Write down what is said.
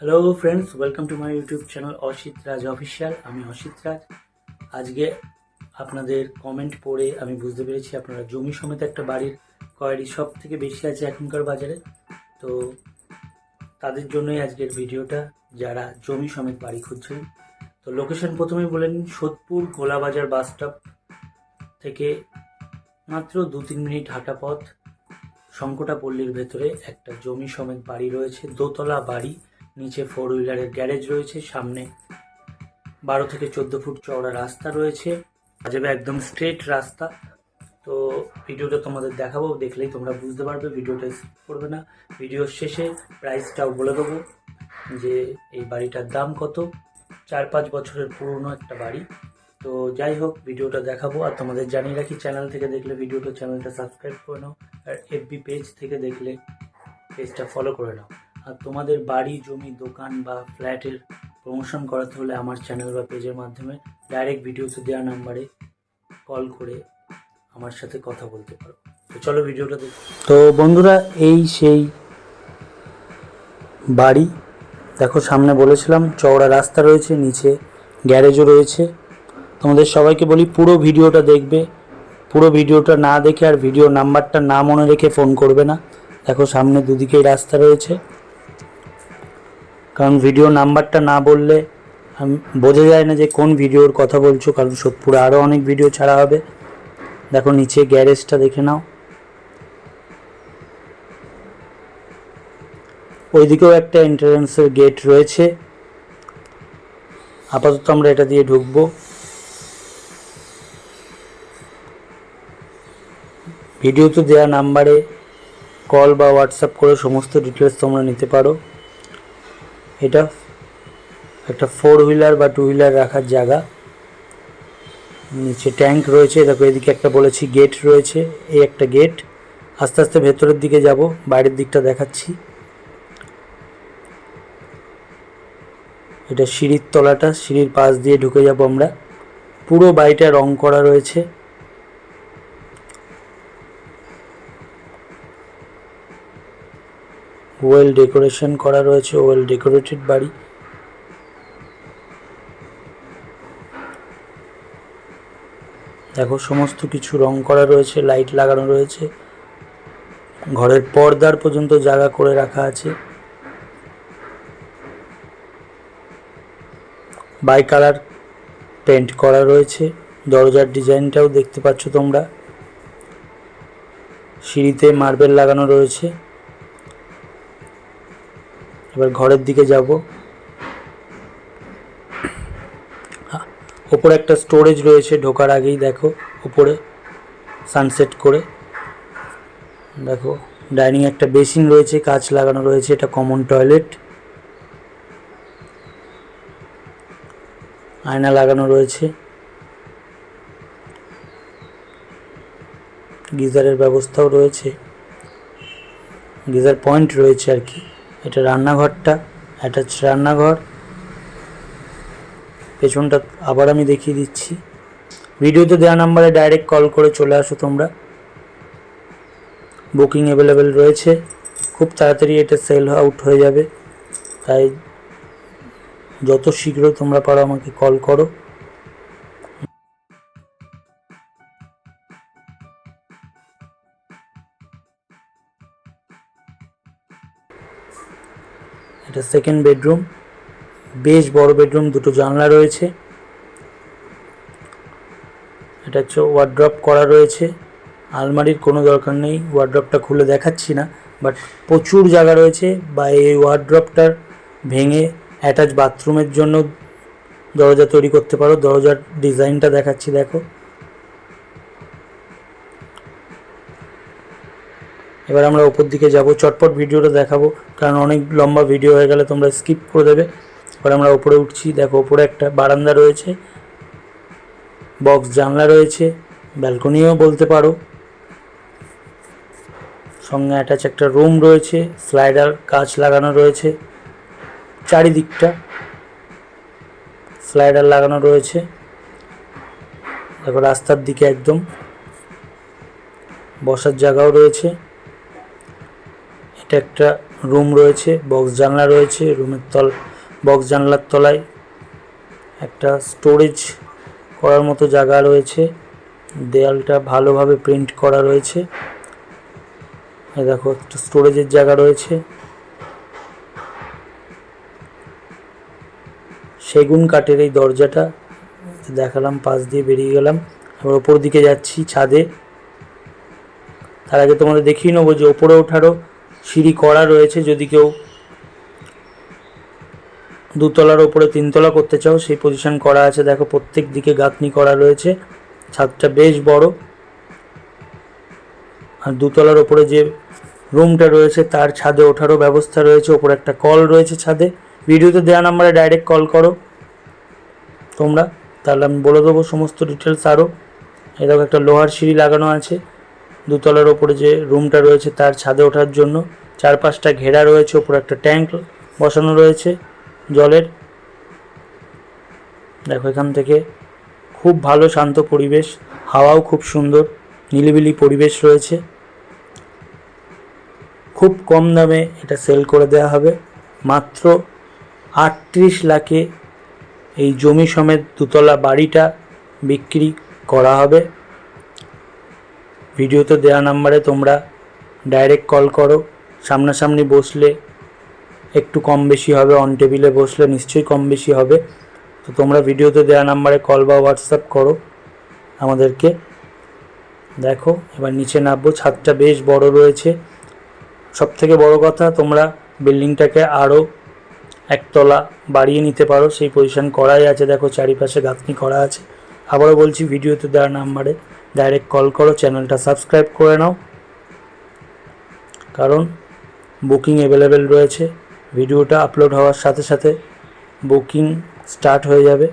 Hello friends, welcome to my YouTube channel Asit Raj official. আমি অসিত রাজ। আজকে আপনাদের কমেন্ট পড়ে আমি বুঝতে পেরেছি আপনারা জমি সমেত একটা বাড়ির কোয়ারি সব থেকে বেশি আছে এখনকার বাজারে। তো তাদের জন্যই আজকের ভিডিওটা, যারা জমি সমেত বাড়ি খুঁজছেন। তো লোকেশন প্রথমেই বলে নিন, সোদপুর গোলাবাজার বাস স্টপ থেকে মাত্র 2-3 মিনিট হাঁটা পথ, শঙ্কটা পল্লীর ভেতরে একটা জমি সমেত বাড়ি রয়েছে। দোতলা বাড়ি, নিচে 4 হুইলারের গ্যারেজ রয়েছে, সামনে 12 থেকে 14 ফুট চওড়া রাস্তা রয়েছে, যাবে একদম স্ট্রেট রাস্তা। তো ভিডিওটা তোমাদের দেখাবো, দেখলেই তোমরা বুঝতে পারবে, ভিডিওটা স্কিপ করবে না। ভিডিওর শেষে প্রাইসটাও বলে দেবো যে এই বাড়িটার দাম কত। 4-5 বছরের পুরনো একটা বাড়ি। তো যাই হোক, ভিডিওটা দেখাবো। আর তোমাদের জানিয়ে রাখি, চ্যানেল থেকে দেখলে চ্যানেলটা সাবস্ক্রাইব করে নাও, আর এফবি পেজ থেকে দেখলে পেজটা ফলো করে নাও। আর তোমাদের বাড়ি, জমি, দোকান বা ফ্ল্যাটের প্রমোশন করাতে হলে আমার চ্যানেল বা পেজের মাধ্যমে ডাইরেক্ট ভিডিওতে দেওয়া নাম্বারে কল করে আমার সাথে কথা বলতে পারো। তো চলো ভিডিওটা দেখো। তো বন্ধুরা, এই সেই বাড়ি। দেখো, সামনে বলেছিলাম চওড়া রাস্তা রয়েছে, নিচে গ্যারেজও রয়েছে। তোমাদের সবাইকে বলি, পুরো ভিডিওটা দেখবে। পুরো ভিডিওটা না দেখে আর ভিডিও নাম্বারটা না মনে রেখে ফোন করবে না। দেখো, সামনে দুদিকেই রাস্তা রয়েছে, কারণ ভিডিও নাম্বারটা না বললে বোঝা যায় না যে কোন ভিডিওর কথা বলছো, কারণ সোদপুরে আরও অনেক ভিডিও ছাড়া হবে। দেখো, নিচে গ্যারেজটা দেখে নাও। ওইদিকেও একটা এন্ট্রান্সের গেট রয়েছে। আপাতত আমরা এটা দিয়ে ঢুকবো। ভিডিওতে দেওয়া নাম্বারে কল বা হোয়াটসঅ্যাপ করে সমস্ত ডিটেলস তোমরা নিতে পারো। এটা একটা 4 হুইলার বা 2 হুইলার রাখার জায়গা। নিচে ট্যাঙ্ক রয়েছে। দেখো, এদিকে একটা বলেছি গেট রয়েছে, এই একটা গেট। আস্তে আস্তে ভেতরের দিকে যাব, বাইরের দিকটা দেখাচ্ছি। এটা সিঁড়ির তলাটা, সিঁড়ির পাশ দিয়ে ঢুকে যাব আমরা। পুরো বাড়িটা রং করা রয়েছে। ওয়েল ডেকোরেশন করা রয়েছে, ওয়েল ডেকোরেটেড বাড়ি। দেখো, সমস্ত কিছু রং করা রয়েছে, লাইট লাগানো রয়েছে, ঘরের পর্দার পর্যন্ত জায়গা করে রাখা আছে। বাই কালার পেন্ট করা রয়েছে। দরজার ডিজাইনটাও দেখতে পাচ্ছ তোমরা। সিঁড়িতে মার্বেল লাগানো রয়েছে। এবার ঘরের দিকে যাব। ওপরে একটা স্টোরেজ রয়েছে, ঢোকার আগেই দেখো উপরে সানসেট করে। দেখো, ডাইনিং একটা বেসিন রয়েছে, কাঁচ লাগানো রয়েছে, এটা কমন টয়লেট। আয়না লাগানো রয়েছে, গিজারের ব্যবস্থাও রয়েছে, গিজার পয়েন্ট রয়েছে আর কি। এটা রান্নাঘরটা, অ্যাটাচ রান্নাঘর। পেছনটা আবার আমি দেখিয়ে দিচ্ছি। ভিডিওতে দেওয়া নাম্বারে ডাইরেক্ট কল করে চলে আসো তোমরা। বুকিং অ্যাভেলেবেল রয়েছে, খুব তাড়াতাড়ি এটা সেল আউট হয়ে যাবে, তাই যত শীঘ্র তোমরা পারো আমাকে কল করো। এটা সেকেন্ড বেডরুম, বেশ বড় বেডরুম, দুটো জানলা রয়েছে। এটা হচ্ছে ওয়ার্ড্রপ করা রয়েছে। আলমারির কোনো দরকার নেই, ওয়ার্ড্রপটা খুলে দেখাচ্ছি না, বাট প্রচুর জায়গা রয়েছে। বা এই ওয়ার্ড্রপটার ভেঙে অ্যাটাচ বাথরুমের জন্য দরজা তৈরি করতে পারো। দরজার ডিজাইনটা দেখাচ্ছি, দেখো। এবার আমরা ওপর দিকে যাব, চটপট ভিডিওটা দেখাবো, কারণ অনেক লম্বা ভিডিও হয়ে গেলে তোমরা স্কিপ করে দেবে। এবার আমরা ওপরে উঠছি। দেখো, ওপরে একটা বারান্দা রয়েছে, বক্স জানলা রয়েছে, ব্যালকনিও বলতে পারো। সঙ্গে অ্যাটাচ একটা রুম রয়েছে, স্লাইডার কাঁচ লাগানো রয়েছে, চারিদিকটা স্লাইডার লাগানো রয়েছে। দেখো, রাস্তার দিকে একদম বসার জায়গাও রয়েছে। এটা একটা রুম রয়েছে, বক্স জানলা রয়েছে। বক্স জানলার তলায় একটা স্টোরেজ করার মতো জায়গা রয়েছে। দেয়ালটা ভালোভাবে প্রিন্ট করা রয়েছে। এই দেখো একটা স্টোরেজের জায়গা রয়েছে। সেগুন কাঠের এই দরজাটা দেখালাম, পাশ দিয়ে বেরিয়ে গেলাম। এবার ওপর দিকে যাচ্ছি ছাদে। তার আগে তোমাদের দেখিয়ে নেবো যে ওপরে ওঠারও সিঁড়ি করা রয়েছে। যদি কেউ দুতলার ওপরে তিনতলা করতে চাও সেই পজিশন করা আছে। দেখো প্রত্যেক দিকে গাঁথনি করা রয়েছে। ছাদটা বেশ বড়। আর দুতলার ওপরে যে রুমটা রয়েছে তার ছাদে ওঠারও ব্যবস্থা রয়েছে। ওপরে একটা কল রয়েছে ছাদে। ভিডিওতে দেওয়া নাম্বারে ডাইরেক্ট কল করো তোমরা, তাহলে আমি বলে দেবো সমস্ত ডিটেলস আরও। এই দেখো একটা লোহার সিঁড়ি লাগানো আছে দুতলার ওপরে যে রুমটা রয়েছে তার ছাদে ওঠার জন্য। চারপাশটা ঘেরা রয়েছে। ওপরে একটা ট্যাঙ্ক বসানো রয়েছে জলের। দেখো এখান থেকে খুব ভালো শান্ত পরিবেশ, হাওয়াও খুব সুন্দর, নিলিবিলি পরিবেশ রয়েছে। খুব কম দামে এটা সেল করে দেওয়া হবে। মাত্র 38 লাখে এই জমি সমেত দুতলা বাড়িটা বিক্রি করা হবে। ভিডিওতে দেওয়া নাম্বারে তোমরা ডাইরেক্ট কল করো। সামনাসামনি বসলে একটু কম বেশি হবে, অন টেবিলে বসলে নিশ্চয়ই কম বেশি হবে। তো তোমরা ভিডিওতে দেওয়া নাম্বারে কল বা হোয়াটসঅ্যাপ করো আমাদেরকে। দেখো এবার নিচে নামবো। ছাদটা বেশ বড় রয়েছে। সবথেকে বড় কথা, তোমরা বিল্ডিংটাকে আরও একতলা বাড়িয়ে নিতে পারো, সেই পজিশন করাই আছে। দেখো চারিপাশে গাঁথনি করা আছে। আবারও বলছি, ভিডিওতে দেওয়া নাম্বারে ডাইরেক্ট কল করো। চ্যানেলটা সাবস্ক্রাইব করে নাও, কারণ বুকিং অ্যাভেলেবেল রয়েছে। ভিডিওটা আপলোড হওয়ার সাথে সাথে বুকিং স্টার্ট হয়ে যাবে।